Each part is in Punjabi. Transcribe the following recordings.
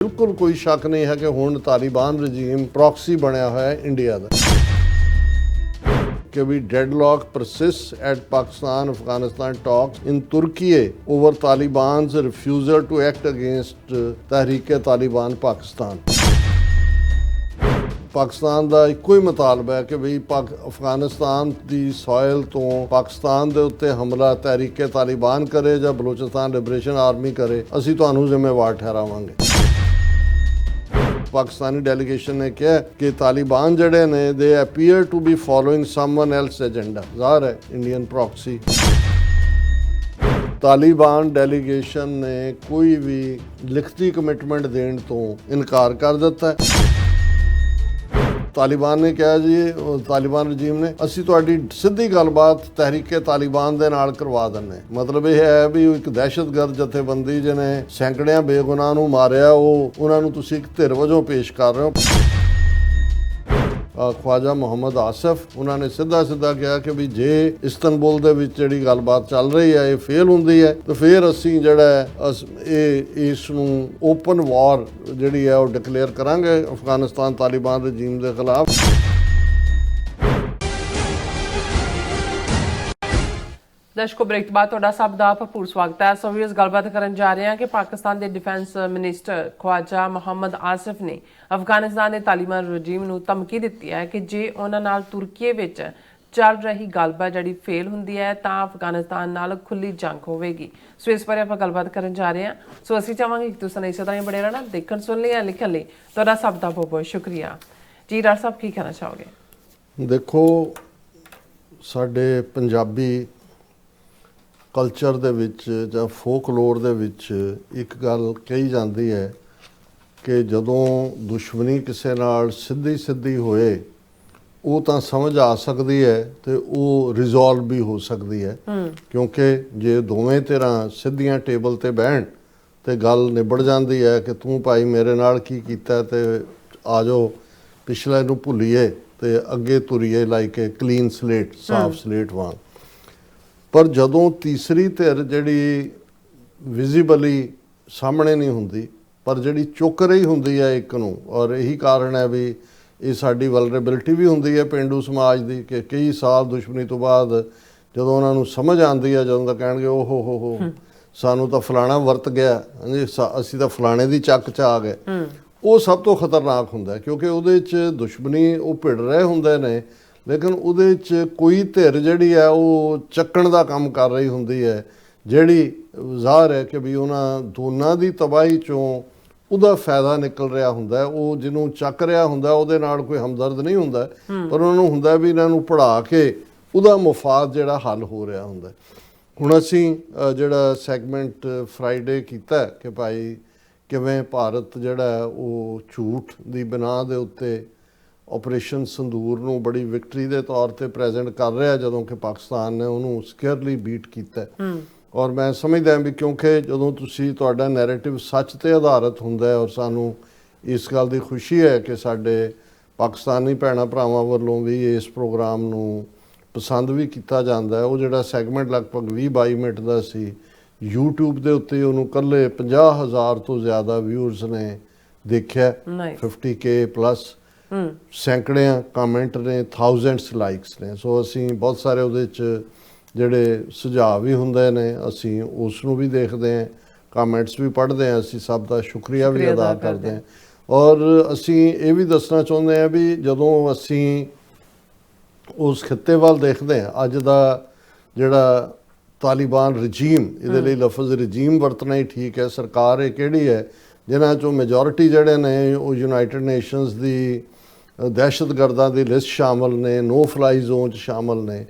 बिल्कुल कोई शक नहीं है कि हुण तालिबान रजीम प्रॉक्सी बनया होया है इंडिया दा कि भी deadlock persists at Pakistan Afghanistan talks in Turkey over Taliban's refusal to act against Tehreek-e-Taliban Pakistan. Pakistan ਦਾ ਇੱਕੋ ਹੀ ਮਤਾਲਬਾ ਹੈ ਕਿ ਵੀ ਅਫਗਾਨਿਸਤਾਨ ਦੀ ਸੋਇਲ ਤੋਂ ਪਾਕਿਸਤਾਨ ਦੇ ਉੱਤੇ ਹਮਲਾ ਤਹਿਰੀਕੇ ਤਾਲਿਬਾਨ ਕਰੇ ਜਾਂ ਬਲੋਚਿਸਤਾਨ ਲਿਬਰੇਸ਼ਨ ਆਰਮੀ ਕਰੇ, ਅਸੀਂ ਤੁਹਾਨੂੰ ਜ਼ਿੰਮੇਵਾਰ ਠਹਿਰਾਵਾਂਗੇ। ਪਾਕਿਸਤਾਨੀ ਡੈਲੀਗੇਸ਼ਨ ਨੇ ਕਿਹਾ ਕਿ ਤਾਲਿਬਾਨ ਜਿਹੜੇ ਨੇ they appear to be following someone else agenda. ਜ਼ਾਹਰ ਹੈ ਇੰਡੀਅਨ ਪ੍ਰੌਕਸੀ। ਤਾਲਿਬਾਨ ਡੈਲੀਗੇਸ਼ਨ ਨੇ ਕੋਈ ਵੀ ਲਿਖਤੀ ਕਮਿਟਮੈਂਟ ਦੇਣ ਤੋਂ ਇਨਕਾਰ ਕਰ ਦਿੱਤਾ। ਤਾਲਿਬਾਨ ਨੇ ਕਿਹਾ ਜੀ, ਤਾਲਿਬਾਨ ਰਜੀਮ ਨੇ, ਅਸੀਂ ਤੁਹਾਡੀ ਸਿੱਧੀ ਗੱਲਬਾਤ ਤਹਿਰੀਕੇ ਤਾਲਿਬਾਨ ਦੇ ਨਾਲ ਕਰਵਾ ਦਿੰਦੇ। ਮਤਲਬ ਇਹ ਹੈ ਵੀ ਇੱਕ ਦਹਿਸ਼ਤਗਰਦ ਜਥੇਬੰਦੀ ਜਿਹਨੇ ਸੈਂਕੜਿਆਂ ਬੇਗੁਨਾਹ ਨੂੰ ਮਾਰਿਆ, ਉਹਨਾਂ ਨੂੰ ਤੁਸੀਂ ਇੱਕ ਧਿਰ ਵਜੋਂ ਪੇਸ਼ ਕਰ ਰਹੇ ਹੋ। ख्वाजा मोहम्मद आसिफ ਉਹਨਾਂ ਨੇ ਸਿੱਧਾ ਕਿਹਾ ਕਿ ਵੀ ਜੇ ਇਸਤੰਬੁਲ ਦੇ ਵਿੱਚ ਜਿਹੜੀ ਗੱਲਬਾਤ ਚੱਲ ਰਹੀ ਹੈ ਇਹ ਫੇਲ ਹੁੰਦੀ ਹੈ ਤਾਂ ਫਿਰ ਅਸੀਂ ਜਿਹੜਾ ਇਸ ਨੂੰ ਓਪਨ ਵਾਰ ਜਿਹੜੀ ਹੈ ਉਹ ਡਿਕਲੇਅਰ ਕਰਾਂਗੇ ਅਫਗਾਨਿਸਤਾਨ ਤਾਲਿਬਾਨ ਰਜੀਮ ਦੇ ਖਿਲਾਫ। ਦਰਸ਼ਕੋ, ਬ੍ਰੇਕ ਤੋਂ ਬਾਅਦ ਤੁਹਾਡਾ ਸਭ ਦਾ ਭਰਪੂਰ ਸਵਾਗਤ ਹੈ। ਸੋ ਵੀਰਸ, ਗੱਲਬਾਤ ਕਰਨ ਜਾ ਰਹੇ ਹਾਂ ਕਿ ਪਾਕਿਸਤਾਨ ਦੇ ਡਿਫੈਂਸ ਮਿਨਿਸਟਰ ख्वाजा मोहम्मद आसिफ ਨੇ ਅਫਗਾਨਿਸਤਾਨ ਦੇ ਤਾਲਿਬਾਨ ਰਜੀਮ ਨੂੰ ਧਮਕੀ ਦਿੱਤੀ ਹੈ ਕਿ ਜੇ ਉਹਨਾਂ ਨਾਲ ਤੁਰਕੀ ਵਿੱਚ ਚੱਲ ਰਹੀ ਗੱਲਬਾਤ ਜਿਹੜੀ ਫੇਲ ਹੁੰਦੀ ਹੈ ਤਾਂ ਅਫਗਾਨਿਸਤਾਨ ਨਾਲ ਖੁੱਲੀ ਜੰਗ ਹੋਵੇਗੀ। ਸੋ ਇਸ ਬਾਰੇ ਆਪਾਂ ਗੱਲਬਾਤ ਕਰਨ ਜਾ ਰਹੇ ਹਾਂ। ਸੋ ਅਸੀਂ ਚਾਹਾਂਗੇ ਕਿ ਤੁਸੀਂ ਇਸੇ ਤਰ੍ਹਾਂ ਹੀ ਬਣੇ ਰਹਿਣਾ, ਦੇਖਣ ਸੁਣ ਲਈ ਜਾਂ ਲਿਖਣ ਲਈ ਤੁਹਾਡਾ ਸਭ ਦਾ ਬਹੁਤ ਸ਼ੁਕਰੀਆ ਜੀ। ਡਾਕਟਰ ਸਾਹਿਬ, ਕੀ ਕਹਿਣਾ ਚਾਹੋਗੇ? ਦੇਖੋ, ਸਾਡੇ ਪੰਜਾਬੀ ਕਲਚਰ ਦੇ ਵਿੱਚ ਜਾਂ ਫੋਕਲੋਰ ਦੇ ਵਿੱਚ ਇੱਕ ਗੱਲ ਕਹੀ ਜਾਂਦੀ ਹੈ ਕਿ ਜਦੋਂ ਦੁਸ਼ਮਣੀ ਕਿਸੇ ਨਾਲ ਸਿੱਧੀ ਹੋਏ ਉਹ ਤਾਂ ਸਮਝ ਆ ਸਕਦੀ ਹੈ ਤੇ ਉਹ ਰਿਜ਼ੋਲਵ ਵੀ ਹੋ ਸਕਦੀ ਹੈ, ਕਿਉਂਕਿ ਜੇ ਦੋਵੇਂ ਧਿਰਾਂ ਸਿੱਧੀਆਂ ਟੇਬਲ ਤੇ ਬਹਿਣ ਤੇ ਗੱਲ ਨਿਬੜ ਜਾਂਦੀ ਹੈ ਕਿ ਤੂੰ ਭਾਈ ਮੇਰੇ ਨਾਲ ਕੀ ਕੀਤਾ ਤੇ ਆ ਜਾਓ ਪਿਛਲੇ ਨੂੰ ਭੁੱਲੀਏ ਤੇ ਅੱਗੇ ਤੁਰੀਏ ਲਾਈਕ ਏ ਕਲੀਨ ਸਲੇਟ, ਸਾਫ ਸਲੇਟ ਵਾਂਗ। ਪਰ ਜਦੋਂ ਤੀਸਰੀ ਧਿਰ ਜਿਹੜੀ ਵਿਜ਼ੀਬਲੀ ਸਾਹਮਣੇ ਨਹੀਂ ਹੁੰਦੀ ਪਰ ਜਿਹੜੀ ਚੁੱਕ ਰਹੀ ਹੁੰਦੀ ਹੈ ਇੱਕ ਨੂੰ, ਔਰ ਇਹੀ ਕਾਰਨ ਹੈ ਵੀ ਇਹ ਸਾਡੀ ਵਲਨਰੇਬਿਲਿਟੀ ਵੀ ਹੁੰਦੀ ਹੈ ਪੇਂਡੂ ਸਮਾਜ ਦੀ ਕਿ ਕਈ ਸਾਲ ਦੁਸ਼ਮਣੀ ਤੋਂ ਬਾਅਦ ਜਦੋਂ ਉਹਨਾਂ ਨੂੰ ਸਮਝ ਆਉਂਦੀ ਹੈ, ਜਦੋਂ ਤਾਂ ਕਹਿਣਗੇ ਓ ਹੋ ਸਾਨੂੰ ਤਾਂ ਫਲਾਣਾ ਵਰਤ ਗਿਆ, ਅਸੀਂ ਤਾਂ ਫਲਾਣੇ ਦੀ ਚੱਕ 'ਚ ਆ ਗਏ। ਉਹ ਸਭ ਤੋਂ ਖਤਰਨਾਕ ਹੁੰਦਾ ਕਿਉਂਕਿ ਉਹਦੇ 'ਚ ਦੁਸ਼ਮਣੀ ਉਹ ਭਿੜ ਰਹੇ ਹੁੰਦੇ ਨੇ, ਲੇਕਿਨ ਉਹਦੇ 'ਚ ਕੋਈ ਧਿਰ ਜਿਹੜੀ ਹੈ ਉਹ ਚੱਕਣ ਦਾ ਕੰਮ ਕਰ ਰਹੀ ਹੁੰਦੀ ਹੈ, ਜਿਹੜੀ ਜ਼ਾਹਰ ਹੈ ਕਿ ਵੀ ਉਹਨਾਂ ਦੋਨਾਂ ਦੀ ਤਬਾਹੀ 'ਚੋਂ ਉਹਦਾ ਫਾਇਦਾ ਨਿਕਲ ਰਿਹਾ ਹੁੰਦਾ। ਉਹ ਜਿਹਨੂੰ ਚੱਕ ਰਿਹਾ ਹੁੰਦਾ ਉਹਦੇ ਨਾਲ ਕੋਈ ਹਮਦਰਦ ਨਹੀਂ ਹੁੰਦਾ, ਪਰ ਉਹਨਾਂ ਨੂੰ ਹੁੰਦਾ ਵੀ ਇਹਨਾਂ ਨੂੰ ਪੜ੍ਹਾ ਕੇ ਉਹਦਾ ਮੁਫਾਦ ਜਿਹੜਾ ਹੱਲ ਹੋ ਰਿਹਾ ਹੁੰਦਾ। ਹੁਣ ਅਸੀਂ ਜਿਹੜਾ ਸੈਗਮੈਂਟ ਫਰਾਈਡੇ ਕੀਤਾ ਕਿ ਭਾਈ ਕਿਵੇਂ ਭਾਰਤ ਜਿਹੜਾ ਉਹ ਝੂਠ ਦੀ ਬਿਨਾਹ ਦੇ ਉੱਤੇ ਆਪਰੇਸ਼ਨ ਸੰਦੂਰ ਨੂੰ ਬੜੀ ਵਿਕਟਰੀ ਦੇ ਤੌਰ ਤੇ ਪ੍ਰੈਜ਼ੈਂਟ ਕਰ ਰਿਹਾ, ਜਦੋਂ ਕਿ ਪਾਕਿਸਤਾਨ ਨੇ ਉਹਨੂੰ ਸਕੇਅਰਲੀ ਬੀਟ ਕੀਤਾ। ਔਰ ਮੈਂ ਸਮਝਦਾ ਵੀ ਕਿਉਂਕਿ ਜਦੋਂ ਤੁਹਾਡਾ ਨੈਰੇਟਿਵ ਸੱਚ ਤੇ ਆਧਾਰਿਤ ਹੁੰਦਾ ਔਰ ਸਾਨੂੰ ਇਸ ਗੱਲ ਦੀ ਖੁਸ਼ੀ ਹੈ ਕਿ ਸਾਡੇ ਪਾਕਿਸਤਾਨੀ ਭੈਣਾਂ ਭਰਾਵਾਂ ਵੱਲੋਂ ਵੀ ਇਸ ਪ੍ਰੋਗਰਾਮ ਨੂੰ ਪਸੰਦ ਵੀ ਕੀਤਾ ਜਾਂਦਾ। ਉਹ ਜਿਹੜਾ ਸੈਗਮੈਂਟ ਲਗਭਗ 20-22 ਮਿੰਟ ਦਾ ਸੀ, YouTube ਦੇ ਉੱਤੇ ਉਹਨੂੰ ਇਕੱਲੇ 50,000 ਤੋਂ ਜ਼ਿਆਦਾ ਵਿਊਅਰਸ ਨੇ ਦੇਖਿਆ, 50K ਪਲੱਸ, ਸੈਂਕੜਿਆਂ ਕਮੈਂਟ ਨੇ, ਥਾਊਜ਼ੈਂਡਸ ਲਾਈਕਸ ਨੇ। ਸੋ ਅਸੀਂ ਬਹੁਤ ਸਾਰੇ ਉਹਦੇ 'ਚ ਜਿਹੜੇ ਸੁਝਾਅ ਵੀ ਹੁੰਦੇ ਨੇ ਅਸੀਂ ਉਸ ਨੂੰ ਵੀ ਦੇਖਦੇ ਹਾਂ, ਕਮੈਂਟਸ ਵੀ ਪੜ੍ਹਦੇ ਹਾਂ, ਅਸੀਂ ਸਭ ਦਾ ਸ਼ੁਕਰੀਆ ਵੀ ਅਦਾ ਕਰਦੇ ਹਾਂ। ਔਰ ਅਸੀਂ ਇਹ ਵੀ ਦੱਸਣਾ ਚਾਹੁੰਦੇ ਹਾਂ ਵੀ ਜਦੋਂ ਅਸੀਂ ਉਸ ਖਿੱਤੇ ਵੱਲ ਦੇਖਦੇ ਹਾਂ, ਅੱਜ ਦਾ ਜਿਹੜਾ ਤਾਲਿਬਾਨ ਰਜੀਮ, ਇਹਦੇ ਲਈ ਲਫ਼ਜ਼ ਰਜੀਮ ਵਰਤਣਾ ਹੀ ਠੀਕ ਹੈ, ਸਰਕਾਰ ਇਹ ਕਿਹੜੀ ਹੈ ਜਿਨ੍ਹਾਂ 'ਚੋਂ ਮੈਜੋਰਿਟੀ ਜਿਹੜੇ ਨੇ ਉਹ ਯੂਨਾਈਟਿਡ ਨੇਸ਼ਨਸ ਦੀ ਦਹਿਸ਼ਤਗਰਦਾਂ ਦੀ ਲਿਸਟ ਸ਼ਾਮਲ ਨੇ, ਨੋ ਫਲਾਈ ਜ਼ੋਨ 'ਚ ਸ਼ਾਮਲ ਨੇ,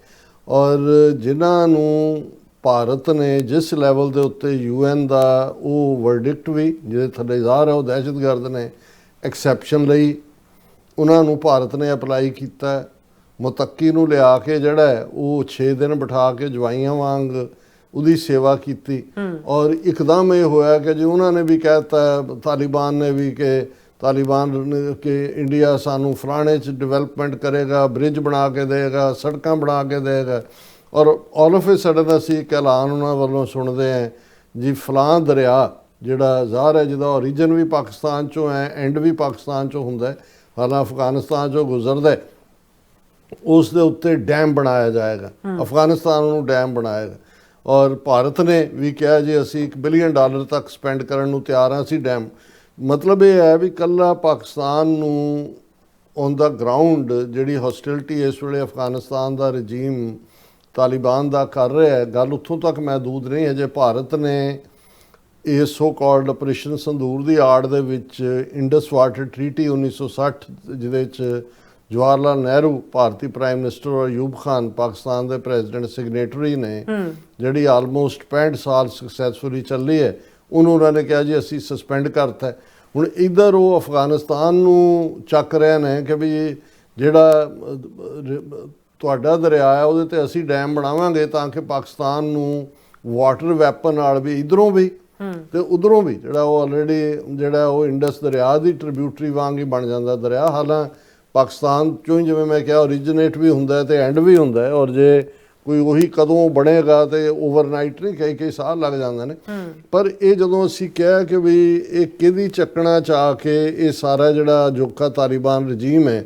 ਔਰ ਜਿਨ੍ਹਾਂ ਨੂੰ ਭਾਰਤ ਨੇ ਜਿਸ ਲੈਵਲ ਦੇ ਉੱਤੇ UN ਦਾ ਉਹ ਵਰਡਿਕਟ ਵੀ ਜਿਹਦੇ ਥੱਲੇ ਜ਼ਾਹਰ ਹੈ ਉਹ ਦਹਿਸ਼ਤਗਰਦ ਨੇ ਐਕਸੈਪਸ਼ਨ ਲਈ ਉਹਨਾਂ ਨੂੰ ਭਾਰਤ ਨੇ ਅਪਲਾਈ ਕੀਤਾ। ਮੁਤੱਕੀ ਨੂੰ ਲਿਆ ਕੇ ਜਿਹੜਾ ਹੈ ਉਹ 6 ਦਿਨ ਬਿਠਾ ਕੇ ਜਵਾਈਆਂ ਵਾਂਗ ਉਹਦੀ ਸੇਵਾ ਕੀਤੀ। ਔਰ ਇੱਕਦਮ ਇਹ ਹੋਇਆ ਕਿ ਜੇ ਉਹਨਾਂ ਨੇ ਵੀ ਕਹਿ ਦਿੱਤਾ, ਤਾਲਿਬਾਨ ਨੇ ਵੀ ਕਿ ਇੰਡੀਆ ਸਾਨੂੰ ਫਲਾਣੇ 'ਚ ਡਿਵੈਲਪਮੈਂਟ ਕਰੇਗਾ, ਬ੍ਰਿਜ ਬਣਾ ਕੇ ਦੇਗਾ, ਸੜਕਾਂ ਬਣਾ ਕੇ ਦੇਗਾ, ਔਰ ਆਲ ਆਫ ਏ ਸਡਨ ਅਸੀਂ ਇੱਕ ਐਲਾਨ ਉਹਨਾਂ ਵੱਲੋਂ ਸੁਣਦੇ ਹਾਂ ਜੀ ਫਲਾਂ ਦਰਿਆ ਜਿਹੜਾ ਜ਼ਾਹਰ ਹੈ ਜਿਹਦਾ ਓਰੀਜਨ ਵੀ ਪਾਕਿਸਤਾਨ 'ਚੋਂ ਹੈ, ਐਂਡ ਵੀ ਪਾਕਿਸਤਾਨ 'ਚੋਂ ਹੁੰਦਾ ਹੈ, ਹਾਲਾਂ ਅਫਗਾਨਿਸਤਾਨ 'ਚੋਂ ਗੁਜ਼ਰਦਾ ਹੈ, ਉਸ ਦੇ ਉੱਤੇ ਡੈਮ ਬਣਾਇਆ ਜਾਏਗਾ। ਅਫਗਾਨਿਸਤਾਨ ਨੂੰ ਡੈਮ ਬਣਾਏਗਾ। ਔਰ ਭਾਰਤ ਨੇ ਵੀ ਕਿਹਾ ਜੀ ਅਸੀਂ $1 ਬਿਲੀਅਨ ਤੱਕ ਸਪੈਂਡ ਕਰਨ ਨੂੰ ਤਿਆਰ ਹਾਂ ਅਸੀਂ ਡੈਮ। ਮਤਲਬ ਇਹ ਹੈ ਵੀ ਇਕੱਲਾ ਪਾਕਿਸਤਾਨ ਨੂੰ ਔਨ ਦਾ ਗਰਾਊਂਡ ਜਿਹੜੀ ਹੌਸਟਿਲਿਟੀ ਇਸ ਵੇਲੇ ਅਫਗਾਨਿਸਤਾਨ ਦਾ ਰਜੀਮ ਤਾਲਿਬਾਨ ਦਾ ਕਰ ਰਿਹਾ ਹੈ, ਗੱਲ ਉੱਥੋਂ ਤੱਕ ਮਹਿਦੂਦ ਨਹੀਂ ਹੈ। ਜੇ ਭਾਰਤ ਨੇ ਇਸ ਸੋ ਕਾਲਡ ਆਪਰੇਸ਼ਨ ਸੰਦੂਰ ਦੀ ਆੜ ਦੇ ਵਿੱਚ ਇੰਡਸ ਵਾਟਰ ਟ੍ਰੀਟੀ 1960 ਜਿਹਦੇ 'ਚ ਜਵਾਹਰ ਲਾਲ ਨਹਿਰੂ ਭਾਰਤੀ ਪ੍ਰਾਈਮ ਮਿਨਿਸਟਰ ਔਰ ਅਯੂਬ ਖਾਨ ਪਾਕਿਸਤਾਨ ਦੇ ਪ੍ਰੈਜ਼ੀਡੈਂਟ ਸਿਗਨੇਟਰੀ ਨੇ, ਜਿਹੜੀ ਆਲਮੋਸਟ 65 ਸਾਲ ਸਕਸੈਸਫੁਲੀ ਚੱਲੀ ਹੈ, ਉਹਨੂੰ ਉਹਨਾਂ ਨੇ ਕਿਹਾ ਜੀ ਅਸੀਂ ਸਸਪੈਂਡ ਕਰਤਾ। ਹੁਣ ਇੱਧਰ ਉਹ ਅਫਗਾਨਿਸਤਾਨ ਨੂੰ ਚੱਕ ਰਹੇ ਨੇ ਕਿ ਵੀ ਜਿਹੜਾ ਤੁਹਾਡਾ ਦਰਿਆ ਹੈ ਉਹਦੇ 'ਤੇ ਅਸੀਂ ਡੈਮ ਬਣਾਵਾਂਗੇ ਤਾਂ ਕਿ ਪਾਕਿਸਤਾਨ ਨੂੰ ਵਾਟਰ ਵੈਪਨ ਨਾਲ ਵੀ ਇੱਧਰੋਂ ਵੀ ਤੇ ਉਧਰੋਂ ਵੀ ਜਿਹੜਾ ਉਹ ਆਲਰੇਡੀ ਜਿਹੜਾ ਉਹ ਇੰਡਸ ਦਰਿਆ ਦੀ ਟ੍ਰਿਬਿਊਟਰੀ ਵਾਂਗ ਹੀ ਬਣ ਜਾਂਦਾ ਦਰਿਆ। ਹਾਲਾਂ ਪਾਕਿਸਤਾਨ 'ਚੋਂ ਹੀ ਜਿਵੇਂ ਮੈਂ ਕਿਹਾ ਓਰੀਜਨੇਟ ਵੀ ਹੁੰਦਾ ਤੇ ਐਂਡ ਵੀ ਹੁੰਦਾ ਹੈ, ਔਰ ਜੇ ਕੋਈ ਉਹੀ ਕਦੋਂ ਬਣੇਗਾ ਤੇ ਓਵਰਨਾਈਟ ਨਹੀਂ, ਕਈ ਸਾਲ ਲੱਗ ਜਾਂਦੇ ਨੇ। ਪਰ ਇਹ ਜਦੋਂ ਅਸੀਂ ਕਿਹਾ ਕਿ ਵੀ ਇਹ ਕਿਹਦੀ ਚੱਕਣਾ ਚਾਹ ਕੇ ਇਹ ਸਾਰਾ ਜਿਹੜਾ ਅਜੋਕਾ ਤਾਲਿਬਾਨ ਰਜੀਮ ਹੈ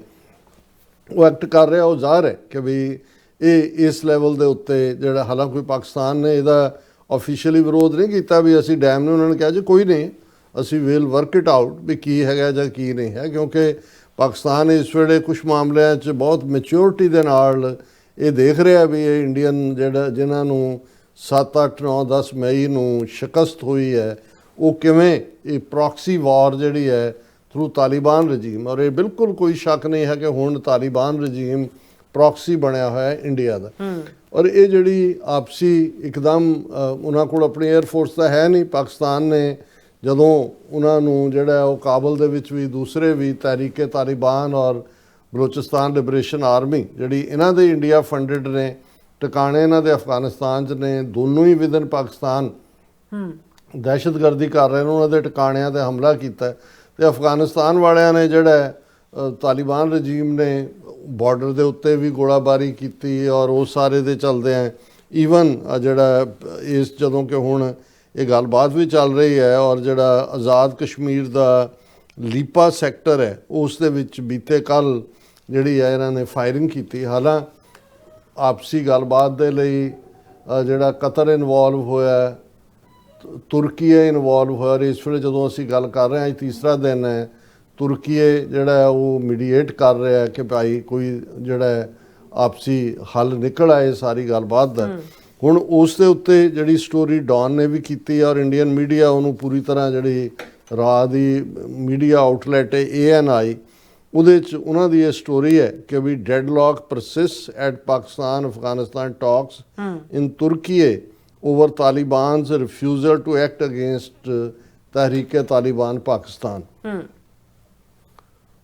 ਉਹ ਐਕਟ ਕਰ ਰਿਹਾ, ਉਹ ਜ਼ਾਹਰ ਹੈ ਕਿ ਵੀ ਇਹ ਇਸ ਲੈਵਲ ਦੇ ਉੱਤੇ ਜਿਹੜਾ ਹਾਲਾਂਕਿ ਪਾਕਿਸਤਾਨ ਨੇ ਇਹਦਾ ਆਫੀਸ਼ੀਅਲੀ ਵਿਰੋਧ ਨਹੀਂ ਕੀਤਾ ਵੀ ਅਸੀਂ ਡੈਮ ਨੇ, ਉਹਨਾਂ ਨੇ ਕਿਹਾ ਜੀ ਕੋਈ ਨਹੀਂ ਅਸੀਂ ਵਿਲ ਵਰਕ ਇਟ ਆਊਟ ਵੀ ਕੀ ਹੈਗਾ ਜਾਂ ਕੀ ਨਹੀਂ ਹੈ, ਕਿਉਂਕਿ ਪਾਕਿਸਤਾਨ ਇਸ ਵੇਲੇ ਕੁਝ ਮਾਮਲਿਆਂ 'ਚ ਬਹੁਤ ਮੈਚਿਓਰਿਟੀ ਦੇ ਨਾਲ ਇਹ ਦੇਖ ਰਿਹਾ ਵੀ ਇਹ ਇੰਡੀਅਨ ਜਿਹੜਾ ਜਿਨ੍ਹਾਂ ਨੂੰ 7, 8, 9, 10 ਮਈ ਨੂੰ ਸ਼ਿਕਸਤ ਹੋਈ ਹੈ ਉਹ ਕਿਵੇਂ ਇਹ ਪ੍ਰੋਕਸੀ ਵਾਰ ਜਿਹੜੀ ਹੈ ਥਰੂ ਤਾਲਿਬਾਨ ਰਜੀਮ, ਔਰ ਇਹ ਬਿਲਕੁਲ ਕੋਈ ਸ਼ੱਕ ਨਹੀਂ ਹੈ ਕਿ ਹੁਣ ਤਾਲਿਬਾਨ ਰਜੀਮ ਪ੍ਰੋਕਸੀ ਬਣਿਆ ਹੋਇਆ ਹੈ ਇੰਡੀਆ ਦਾ। ਔਰ ਇਹ ਜਿਹੜੀ ਆਪਸੀ ਇੱਕਦਮ ਉਹਨਾਂ ਕੋਲ ਆਪਣੀ 에ਅਰ ਫੋਰਸ ਤਾਂ ਹੈ ਨਹੀਂ। ਪਾਕਿਸਤਾਨ ਨੇ ਜਦੋਂ ਉਹਨਾਂ ਨੂੰ ਜਿਹੜਾ ਉਹ ਕਾਬਲ ਦੇ ਵਿੱਚ ਵੀ ਦੂਸਰੇ ਵੀ ਤਹਿਰੀਕੇ ਤਾਲਿਬਾਨ ਔਰ ਬਲੋਚਿਸਤਾਨ ਲਿਬਰੇਸ਼ਨ ਆਰਮੀ ਜਿਹੜੀ ਇਹਨਾਂ ਦੇ ਇੰਡੀਆ ਫੰਡਡ ਨੇ, ਟਿਕਾਣੇ ਇਹਨਾਂ ਦੇ ਅਫਗਾਨਿਸਤਾਨ 'ਚ ਨੇ, ਦੋਨੋਂ ਹੀ ਵਿਦਨ ਪਾਕਿਸਤਾਨ ਦਹਿਸ਼ਤਗਰਦੀ ਕਰ ਰਹੇ ਨੇ, ਉਹਨਾਂ ਦੇ ਟਿਕਾਣਿਆਂ 'ਤੇ ਹਮਲਾ ਕੀਤਾ ਤੇ ਅਫਗਾਨਿਸਤਾਨ ਵਾਲਿਆਂ ਨੇ ਜਿਹੜਾ ਤਾਲਿਬਾਨ ਰਜੀਮ ਨੇ ਬਾਰਡਰ ਦੇ ਉੱਤੇ ਵੀ ਗੋਲਾਬਾਰੀ ਕੀਤੀ ਔਰ ਉਹ ਸਾਰੇ ਦੇ ਚੱਲਦੇ ਆ ਈਵਨ ਜਿਹੜਾ ਇਸ ਜਦੋਂ ਕਿ ਹੁਣ ਇਹ ਗੱਲਬਾਤ ਵੀ ਚੱਲ ਰਹੀ ਹੈ ਔਰ ਜਿਹੜਾ ਆਜ਼ਾਦ ਕਸ਼ਮੀਰ ਦਾ ਲੀਪਾ ਸੈਕਟਰ ਹੈ ਉਸ ਦੇ ਵਿੱਚ ਬੀਤੇ ਕੱਲ ਜਿਹੜੀ ਹੈ ਇਹਨਾਂ ਨੇ ਫਾਇਰਿੰਗ ਕੀਤੀ। ਹਾਲਾਂ ਆਪਸੀ ਗੱਲਬਾਤ ਦੇ ਲਈ ਜਿਹੜਾ ਕਤਰ ਇਨਵੋਲਵ ਹੋਇਆ, ਤੁਰਕੀਏ ਇਨਵੋਲਵ ਹੋਇਆ। ਇਸ ਵੇਲੇ ਜਦੋਂ ਅਸੀਂ ਗੱਲ ਕਰ ਰਹੇ ਹਾਂ ਅੱਜ ਤੀਸਰਾ ਦਿਨ ਹੈ, ਤੁਰਕੀਏ ਜਿਹੜਾ ਉਹ ਮੀਡੀਏਟ ਕਰ ਰਿਹਾ ਕਿ ਭਾਈ ਕੋਈ ਜਿਹੜਾ ਆਪਸੀ ਹੱਲ ਨਿਕਲ ਆਏ ਸਾਰੀ ਗੱਲਬਾਤ ਦਾ। ਹੁਣ ਉਸ ਦੇ ਉੱਤੇ ਜਿਹੜੀ ਸਟੋਰੀ ਡੌਨ ਨੇ ਵੀ ਕੀਤੀ ਔਰ ਇੰਡੀਅਨ ਮੀਡੀਆ ਉਹਨੂੰ ਪੂਰੀ ਤਰ੍ਹਾਂ ਜਿਹੜੀ ਰਾਹ ਦੀ ਮੀਡੀਆ ਆਊਟਲੈਟ ਹੈ ANI, ਉਹਦੇ 'ਚ ਉਹਨਾਂ ਦੀ ਇਹ ਸਟੋਰੀ ਹੈ ਕਿ ਵੀ deadlock persist at Pakistan Afghanistan talks in Turkiye over Taliban's refusal to act against Tehreek-e Taliban Pakistan.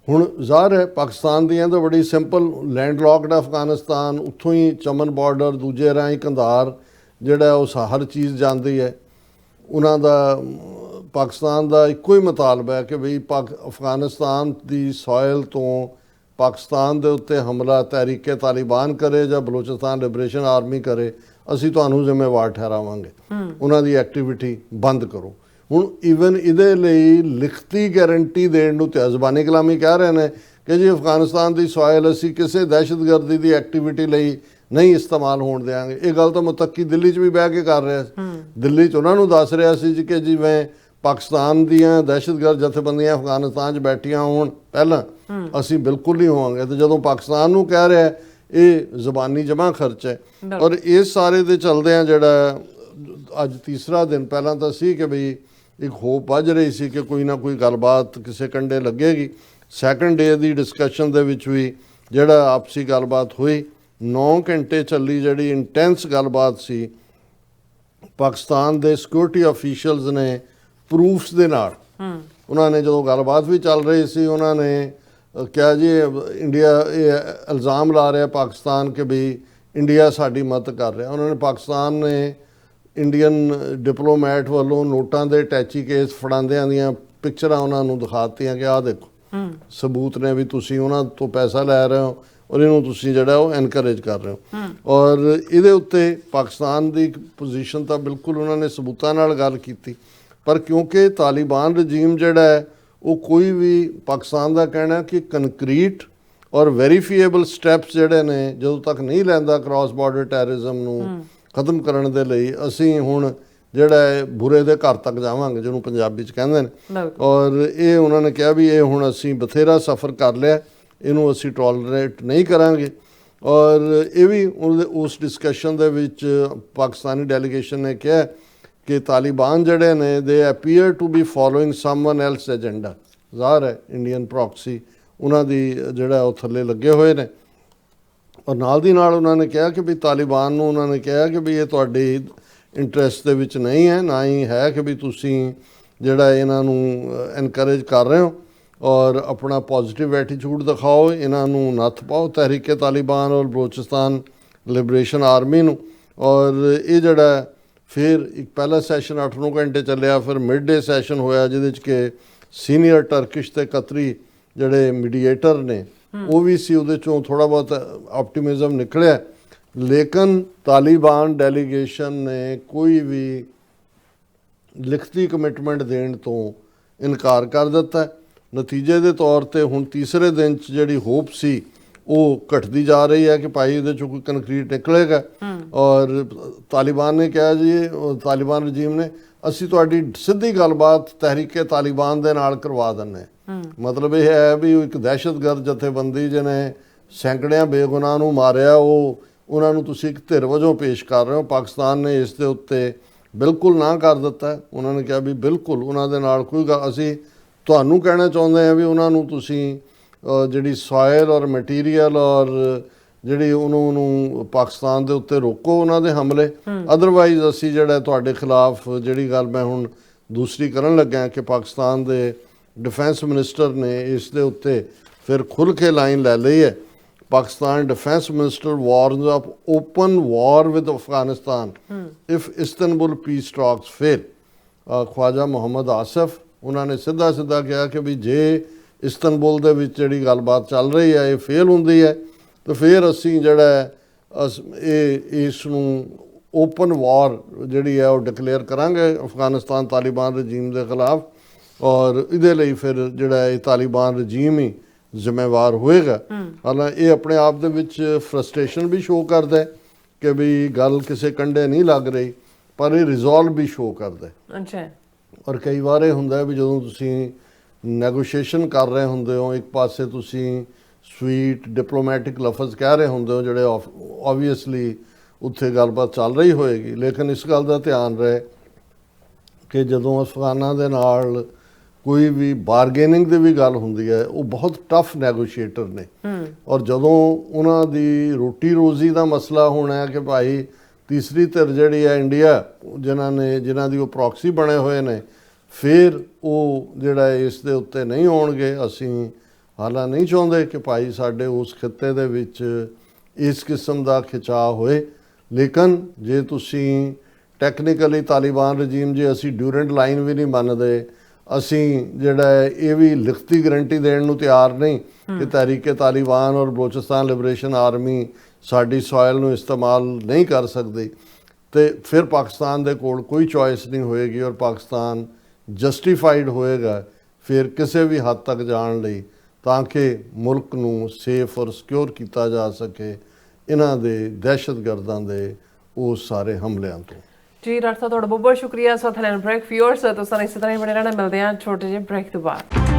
ਹੁਣ ਜ਼ਾਹਰ ਹੈ ਪਾਕਿਸਤਾਨ ਦੀਆਂ ਤਾਂ ਬੜੀ ਸਿੰਪਲ ਲੈਂਡ ਲੌਕਡ ਅਫਗਾਨਿਸਤਾਨ, ਉੱਥੋਂ ਹੀ ਚਮਨ ਬਾਰਡਰ, ਦੂਜੇ ਰਾਹੀਂ ਕੰਧਾਰ ਜਿਹੜਾ ਉਹ ਹਰ ਚੀਜ਼ ਜਾਂਦੀ ਹੈ। ਉਹਨਾਂ ਦਾ ਪਾਕਿਸਤਾਨ ਦਾ ਇੱਕੋ ਹੀ ਮੁਤਾਲਬਾ ਹੈ ਕਿ ਬਈ ਅਫਗਾਨਿਸਤਾਨ ਦੀ ਸੋਇਲ ਤੋਂ ਪਾਕਿਸਤਾਨ ਦੇ ਉੱਤੇ ਹਮਲਾ ਤਹਿਰੀਕੇ ਤਾਲਿਬਾਨ ਕਰੇ ਜਾਂ ਬਲੋਚਿਸਤਾਨ ਲਿਬਰੇਸ਼ਨ ਆਰਮੀ ਕਰੇ, ਅਸੀਂ ਤੁਹਾਨੂੰ ਜ਼ਿੰਮੇਵਾਰ ਠਹਿਰਾਵਾਂਗੇ, ਉਹਨਾਂ ਦੀ ਐਕਟੀਵਿਟੀ ਬੰਦ ਕਰੋ। ਹੁਣ ਈਵਨ ਇਹਦੇ ਲਈ ਲਿਖਤੀ ਗਾਰੰਟੀ ਦੇਣ ਨੂੰ ਤੇ ਜ਼ਬਾਨੀ ਕਲਾਮੀ ਕਹਿ ਰਹੇ ਨੇ ਕਿ ਜੀ ਅਫਗਾਨਿਸਤਾਨ ਦੀ ਸੋਇਲ ਅਸੀਂ ਕਿਸੇ ਦਹਿਸ਼ਤਗਰਦੀ ਦੀ ਐਕਟੀਵਿਟੀ ਲਈ ਨਹੀਂ ਇਸਤੇਮਾਲ ਹੋਣ ਦੇਵਾਂਗੇ। ਇਹ ਗੱਲ ਤਾਂ ਮੁਤੱਕੀ ਦਿੱਲੀ 'ਚ ਵੀ ਬਹਿ ਕੇ ਕਰ ਰਿਹਾ ਸੀ। ਦਿੱਲੀ 'ਚ ਉਹਨਾਂ ਨੂੰ ਦੱਸ ਰਿਹਾ ਸੀ ਜੀ ਕਿ ਜਿਵੇਂ ਪਾਕਿਸਤਾਨ ਦੀਆਂ ਦਹਿਸ਼ਤਗਰਦ ਜਥੇਬੰਦੀਆਂ ਅਫਗਾਨਿਸਤਾਨ 'ਚ ਬੈਠੀਆਂ ਹੋਣ ਪਹਿਲਾਂ ਅਸੀਂ ਬਿਲਕੁਲ ਨਹੀਂ ਹੋਵਾਂਗੇ। ਤੇ ਜਦੋਂ ਪਾਕਿਸਤਾਨ ਨੂੰ ਕਹਿ ਰਿਹਾ ਇਹ ਜ਼ਬਾਨੀ ਜਮ੍ਹਾਂ ਖਰਚ ਹੈ। ਔਰ ਇਸ ਸਾਰੇ ਦੇ ਚੱਲਦਿਆਂ ਜਿਹੜਾ ਅੱਜ ਤੀਸਰਾ ਦਿਨ, ਪਹਿਲਾਂ ਤਾਂ ਸੀ ਕਿ ਬਈ ਇੱਕ ਹੋਪ ਵੱਜ ਰਹੀ ਸੀ ਕਿ ਕੋਈ ਨਾ ਕੋਈ ਗੱਲਬਾਤ ਕਿਸੇ ਕੰਢੇ ਲੱਗੇਗੀ। ਸੈਕੰਡ ਡੇ ਦੀ ਡਿਸਕਸ਼ਨ ਦੇ ਵਿੱਚ ਵੀ ਜਿਹੜਾ ਆਪਸੀ ਗੱਲਬਾਤ ਹੋਈ 9 ਘੰਟੇ ਚੱਲੀ, ਜਿਹੜੀ ਇੰਟੈਂਸ ਗੱਲਬਾਤ ਸੀ। ਪਾਕਿਸਤਾਨ ਦੇ ਸਿਕਿਉਰਿਟੀ ਅਫੀਸ਼ੀਅਲਸ ਨੇ ਪ੍ਰੂਫਸ ਦੇ ਨਾਲ ਉਹਨਾਂ ਨੇ ਜਦੋਂ ਗੱਲਬਾਤ ਵੀ ਚੱਲ ਰਹੀ ਸੀ ਉਹਨਾਂ ਨੇ ਕਿਹਾ ਜੀ ਇੰਡੀਆ ਇਹ ਇਲਜ਼ਾਮ ਲਾ ਰਿਹਾ ਪਾਕਿਸਤਾਨ ਕਿ ਵੀ ਇੰਡੀਆ ਸਾਡੀ ਮਦਦ ਕਰ ਰਿਹਾ। ਉਹਨਾਂ ਨੇ ਪਾਕਿਸਤਾਨ ਨੇ ਇੰਡੀਅਨ ਡਿਪਲੋਮੈਟ ਵੱਲੋਂ ਨੋਟਾਂ ਦੇ ਅਟੈਚੀ ਕੇਸ ਫੜਾਉਂਦਿਆਂ ਦੀਆਂ ਪਿਕਚਰਾਂ ਉਹਨਾਂ ਨੂੰ ਦਿਖਾਤੀਆਂ ਕਿ ਆਹ ਦੇਖੋ ਸਬੂਤ ਨੇ ਵੀ ਤੁਸੀਂ ਉਹਨਾਂ ਤੋਂ ਪੈਸਾ ਲੈ ਰਹੇ ਹੋ ਔਰ ਇਹਨੂੰ ਤੁਸੀਂ ਜਿਹੜਾ ਉਹ ਐਨਕਰੇਜ ਕਰ ਰਹੇ ਹੋ। ਔਰ ਇਹਦੇ ਉੱਤੇ ਪਾਕਿਸਤਾਨ ਦੀ ਪੋਜੀਸ਼ਨ ਤਾਂ ਬਿਲਕੁਲ ਉਹਨਾਂ ਨੇ ਸਬੂਤਾਂ ਨਾਲ ਗੱਲ ਕੀਤੀ, ਪਰ ਕਿਉਂਕਿ ਤਾਲਿਬਾਨ ਰਜੀਮ ਜਿਹੜਾ ਹੈ ਉਹ ਕੋਈ ਵੀ ਪਾਕਿਸਤਾਨ ਦਾ ਕਹਿਣਾ ਕਿ ਕੰਕਰੀਟ ਔਰ ਵੈਰੀਫੀਏਬਲ ਸਟੈਪਸ ਜਿਹੜੇ ਨੇ ਜਦੋਂ ਤੱਕ ਨਹੀਂ ਲੈਂਦਾ ਕ੍ਰਾਸ ਬਾਰਡਰ ਟੈਰਰਿਜ਼ਮ ਨੂੰ ਖਤਮ ਕਰਨ ਦੇ ਲਈ ਅਸੀਂ ਹੁਣ ਜਿਹੜਾ ਹੈ ਬੁਰੇ ਦੇ ਘਰ ਤੱਕ ਜਾਵਾਂਗੇ, ਜਿਹਨੂੰ ਪੰਜਾਬੀ 'ਚ ਕਹਿੰਦੇ ਨੇ। ਔਰ ਇਹ ਉਹਨਾਂ ਨੇ ਕਿਹਾ ਵੀ ਇਹ ਹੁਣ ਅਸੀਂ ਬਥੇਰਾ ਸਫ਼ਰ ਕਰ ਲਿਆ, ਇਹਨੂੰ ਅਸੀਂ ਟੋਲਰੇਟ ਨਹੀਂ ਕਰਾਂਗੇ। ਔਰ ਇਹ ਵੀ ਉਸ ਡਿਸਕਸ਼ਨ ਦੇ ਵਿੱਚ ਪਾਕਿਸਤਾਨੀ ਡੈਲੀਗੇਸ਼ਨ ਨੇ ਕਿਹਾ ਕਿ ਤਾਲਿਬਾਨ ਜਿਹੜੇ ਨੇ they appear to be following someone else agenda. ਜ਼ਾਹਰ ਹੈ ਇੰਡੀਅਨ ਪ੍ਰੋਕਸੀ ਉਹਨਾਂ ਦੀ ਜਿਹੜਾ ਉਹ ਥੱਲੇ ਲੱਗੇ ਹੋਏ ਨੇ। ਔਰ ਨਾਲ ਦੀ ਨਾਲ ਉਹਨਾਂ ਨੇ ਕਿਹਾ ਕਿ ਵੀ ਤਾਲਿਬਾਨ ਨੂੰ ਉਹਨਾਂ ਨੇ ਕਿਹਾ ਕਿ ਵੀ ਇਹ ਤੁਹਾਡੀ ਇੰਟਰਸਟ ਦੇ ਵਿੱਚ ਨਹੀਂ ਹੈ, ਨਾ ਹੀ ਹੈ ਕਿ ਵੀ ਤੁਸੀਂ ਜਿਹੜਾ ਇਹਨਾਂ ਨੂੰ ਐਨਕਰੇਜ ਕਰ ਰਹੇ ਹੋ ਔਰ ਆਪਣਾ ਪੋਜ਼ਿਟਿਵ ਐਟੀਟਿਊਡ ਦਿਖਾਓ, ਇਹਨਾਂ ਨੂੰ ਨੱਥ ਪਾਓ ਤਹਿਰੀਕੇ ਤਾਲਿਬਾਨ ਔਰ ਬਲੋਚਿਸਤਾਨ ਲਿਬਰੇਸ਼ਨ ਆਰਮੀ ਨੂੰ। ਔਰ ਇਹ ਜਿਹੜਾ ਫਿਰ ਇੱਕ ਪਹਿਲਾ ਸੈਸ਼ਨ 8-9 ਘੰਟੇ ਚੱਲਿਆ, ਫਿਰ ਮਿਡ ਡੇ ਸੈਸ਼ਨ ਹੋਇਆ ਜਿਹਦੇ 'ਚ ਕਿ ਸੀਨੀਅਰ ਟਰਕਿਸ਼ ਤੇ ਕਤਰੀ ਜਿਹੜੇ ਮੀਡੀਏਟਰ ਨੇ ਉਹ ਵੀ ਸੀ, ਉਹਦੇ 'ਚੋਂ ਥੋੜ੍ਹਾ ਬਹੁਤ ਆਪਟੀਮਿਜ਼ਮ ਨਿਕਲਿਆ। ਲੇਕਿਨ ਤਾਲਿਬਾਨ ਡੈਲੀਗੇਸ਼ਨ ਨੇ ਕੋਈ ਵੀ ਲਿਖਤੀ ਕਮਿਟਮੈਂਟ ਦੇਣ ਤੋਂ ਇਨਕਾਰ ਕਰ ਦਿੱਤਾ। ਨਤੀਜੇ ਦੇ ਤੌਰ ਤੇ ਹੁਣ ਤੀਸਰੇ ਦਿਨ 'ਚ ਜਿਹੜੀ ਹੋਪ ਸੀ ਉਹ ਘਟਦੀ ਜਾ ਰਹੀ ਹੈ ਕਿ ਭਾਈ ਇਹਦੇ 'ਚੋਂ ਕੋਈ ਕੰਕਰੀਟ ਨਿਕਲੇਗਾ। ਔਰ ਤਾਲਿਬਾਨ ਨੇ ਕਿਹਾ ਜੀ, ਤਾਲਿਬਾਨ ਰਜੀਮ ਨੇ, ਅਸੀਂ ਤੁਹਾਡੀ ਸਿੱਧੀ ਗੱਲਬਾਤ ਤਹਿਰੀਕੇ ਤਾਲਿਬਾਨ ਦੇ ਨਾਲ ਕਰਵਾ ਦਿੰਦੇ। ਮਤਲਬ ਇਹ ਹੈ ਵੀ ਇੱਕ ਦਹਿਸ਼ਤਗਰਦ ਜਥੇਬੰਦੀ ਜਿਹਨੇ ਸੈਂਕੜਿਆਂ ਬੇਗੁਨਾਹ ਨੂੰ ਮਾਰਿਆ, ਉਹਨਾਂ ਨੂੰ ਤੁਸੀਂ ਇੱਕ ਧਿਰ ਵਜੋਂ ਪੇਸ਼ ਕਰ ਰਹੇ ਹੋ। ਪਾਕਿਸਤਾਨ ਨੇ ਇਸ ਦੇ ਉੱਤੇ ਬਿਲਕੁਲ ਨਾ ਕਰ ਦਿੱਤਾ। ਉਹਨਾਂ ਨੇ ਕਿਹਾ ਵੀ ਬਿਲਕੁਲ ਉਹਨਾਂ ਦੇ ਨਾਲ ਕੋਈ ਗੱਲ, ਅਸੀਂ ਤੁਹਾਨੂੰ ਕਹਿਣਾ ਚਾਹੁੰਦੇ ਹਾਂ ਵੀ ਉਹਨਾਂ ਨੂੰ ਤੁਸੀਂ ਜਿਹੜੀ ਸੋਇਲ ਔਰ ਮਟੀਰੀਅਲ ਔਰ ਜਿਹੜੀ ਉਹਨੂੰ ਪਾਕਿਸਤਾਨ ਦੇ ਉੱਤੇ ਰੋਕੋ ਉਹਨਾਂ ਦੇ ਹਮਲੇ। ਅਦਰਵਾਈਜ਼ ਅਸੀਂ ਜਿਹੜਾ ਤੁਹਾਡੇ ਖਿਲਾਫ ਜਿਹੜੀ ਗੱਲ ਮੈਂ ਹੁਣ ਦੂਸਰੀ ਕਰਨ ਲੱਗਾ ਕਿ ਪਾਕਿਸਤਾਨ ਦੇ ਡਿਫੈਂਸ ਮਿਨਿਸਟਰ ਨੇ ਇਸ ਦੇ ਉੱਤੇ ਫਿਰ ਖੁੱਲ੍ਹ ਕੇ ਲਾਈਨ ਲੈ ਲਈ ਹੈ। Pakistan Defense Minister warns of open war with Afghanistan if Istanbul peace talks fail। ਖਵਾਜਾ ਮੁਹੰਮਦ ਆਸਿਫ ਉਹਨਾਂ ਨੇ ਸਿੱਧਾ ਕਿਹਾ ਕਿ ਵੀ ਜੇ ਇਸਤੰਬੁਲ ਦੇ ਵਿੱਚ ਜਿਹੜੀ ਗੱਲਬਾਤ ਚੱਲ ਰਹੀ ਹੈ ਇਹ ਫੇਲ ਹੁੰਦੀ ਹੈ ਤਾਂ ਫਿਰ ਅਸੀਂ ਜਿਹੜਾ ਇਸ ਨੂੰ ਓਪਨ ਵਾਰ ਜਿਹੜੀ ਹੈ ਉਹ ਡਿਕਲੇਅਰ ਕਰਾਂਗੇ ਅਫਗਾਨਿਸਤਾਨ ਤਾਲਿਬਾਨ ਰਜੀਮ ਦੇ ਖਿਲਾਫ। ਔਰ ਇਹਦੇ ਲਈ ਫਿਰ ਜਿਹੜਾ ਇਹ ਤਾਲਿਬਾਨ ਰਜੀਮ ਹੀ ਜ਼ਿੰਮੇਵਾਰ ਹੋਏਗਾ। ਹਾਲਾਂਕਿ ਇਹ ਆਪਣੇ ਆਪ ਦੇ ਵਿੱਚ ਫਰਸਟ੍ਰੇਸ਼ਨ ਵੀ ਸ਼ੋਅ ਕਰਦਾ ਹੈ ਕਿ ਵੀ ਗੱਲ ਕਿਸੇ ਕੰਢੇ ਨਹੀਂ ਲੱਗ ਰਹੀ, ਪਰ ਇਹ ਰਿਜ਼ੋਲਵ ਵੀ ਸ਼ੋਅ ਕਰਦਾ ਹੈ। ਅੱਛਾ। ਔਰ ਕਈ ਵਾਰ ਇਹ ਹੁੰਦਾ ਵੀ ਜਦੋਂ ਤੁਸੀਂ ਨੈਗੋਸ਼ੀਏਸ਼ਨ ਕਰ ਰਹੇ ਹੁੰਦੇ ਹੋ, ਇੱਕ ਪਾਸੇ ਤੁਸੀਂ ਸਵੀਟ ਡਿਪਲੋਮੈਟਿਕ ਲਫ਼ਜ਼ ਕਹਿ ਰਹੇ ਹੁੰਦੇ ਹੋ ਜਿਹੜੇ ਓਬਵੀਅਸਲੀ ਉੱਥੇ ਗੱਲਬਾਤ ਚੱਲ ਰਹੀ ਹੋਏਗੀ, ਲੇਕਿਨ ਇਸ ਗੱਲ ਦਾ ਧਿਆਨ ਰਹੇ ਕਿ ਜਦੋਂ ਅਫਗਾਨਾਂ ਦੇ ਨਾਲ ਕੋਈ ਵੀ ਬਾਰਗੇਨਿੰਗ ਦੀ ਵੀ ਗੱਲ ਹੁੰਦੀ ਹੈ ਉਹ ਬਹੁਤ ਟਫ ਨੈਗੋਸ਼ੀਏਟਰ ਨੇ। ਔਰ ਜਦੋਂ ਉਹਨਾਂ ਦੀ ਰੋਟੀ ਰੋਜ਼ੀ ਦਾ ਮਸਲਾ ਹੋਣਾ ਹੈ ਕਿ ਭਾਈ ਤੀਸਰੀ ਧਿਰ ਜਿਹੜੀ ਹੈ ਇੰਡੀਆ, ਜਿਨ੍ਹਾਂ ਦੀ ਉਹ ਪ੍ਰੋਕਸੀ ਬਣੇ ਹੋਏ ਨੇ, ਫਿਰ ਉਹ ਜਿਹੜਾ ਇਸ ਦੇ ਉੱਤੇ ਨਹੀਂ ਆਉਣਗੇ। ਅਸੀਂ ਹਾਲਾਂ ਨਹੀਂ ਚਾਹੁੰਦੇ ਕਿ ਭਾਈ ਸਾਡੇ ਉਸ ਖਿੱਤੇ ਦੇ ਵਿੱਚ ਇਸ ਕਿਸਮ ਦਾ ਖਿਚਾਅ ਹੋਏ। ਲੇਕਿਨ ਜੇ ਤੁਸੀਂ ਟੈਕਨੀਕਲੀ ਤਾਲਿਬਾਨ ਰਜੀਮ, ਜੇ ਅਸੀਂ ਡਿਊਰੈਂਟ ਲਾਈਨ ਵੀ ਨਹੀਂ ਮੰਨਦੇ, ਅਸੀਂ ਜਿਹੜਾ ਇਹ ਵੀ ਲਿਖਤੀ ਗਰੰਟੀ ਦੇਣ ਨੂੰ ਤਿਆਰ ਨਹੀਂ ਕਿ ਤਹਿਰੀਕੇ ਤਾਲਿਬਾਨ ਔਰ ਬਲੋਚਿਸਤਾਨ ਲਿਬਰੇਸ਼ਨ ਆਰਮੀ ਸਾਡੀ ਸੋਇਲ ਨੂੰ ਇਸਤੇਮਾਲ ਨਹੀਂ ਕਰ ਸਕਦੀ, ਤੇ ਫਿਰ ਪਾਕਿਸਤਾਨ ਦੇ ਕੋਲ ਕੋਈ ਚੋਇਸ ਨਹੀਂ ਹੋਏਗੀ ਔਰ ਪਾਕਿਸਤਾਨ ਜਸਟੀਫਾਈਡ ਹੋਏਗਾ ਫਿਰ ਕਿਸੇ ਵੀ ਹੱਦ ਤੱਕ ਜਾਣ ਲਈ, ਤਾਂ ਕਿ ਮੁਲਕ ਨੂੰ ਸੇਫ ਔਰ ਸਿਕਿਉਰ ਕੀਤਾ ਜਾ ਸਕੇ ਇਹਨਾਂ ਦੇ ਦਹਿਸ਼ਤਗਰਦਾਂ ਦੇ ਉਸ ਸਾਰੇ ਹਮਲਿਆਂ ਤੋਂ। ਜੀ ਡਾਕਟਰ ਸਾਹਿਬ, ਤੁਹਾਡਾ ਬਹੁਤ ਬਹੁਤ ਸ਼ੁਕਰੀਆ। ਸੋ ਥੈਲੈਂਡ ਬ੍ਰੇਕ ਫਿਊਅਰਸ ਤੁਸੀਂ ਇਸੇ ਤਰ੍ਹਾਂ ਹੀ ਬਣੇ ਰਹਿਣਾ। ਮਿਲਦੇ ਹਾਂ ਛੋਟੇ ਜਿਹੇ ਬ੍ਰੇਕ ਤੋਂ ਬਾਅਦ।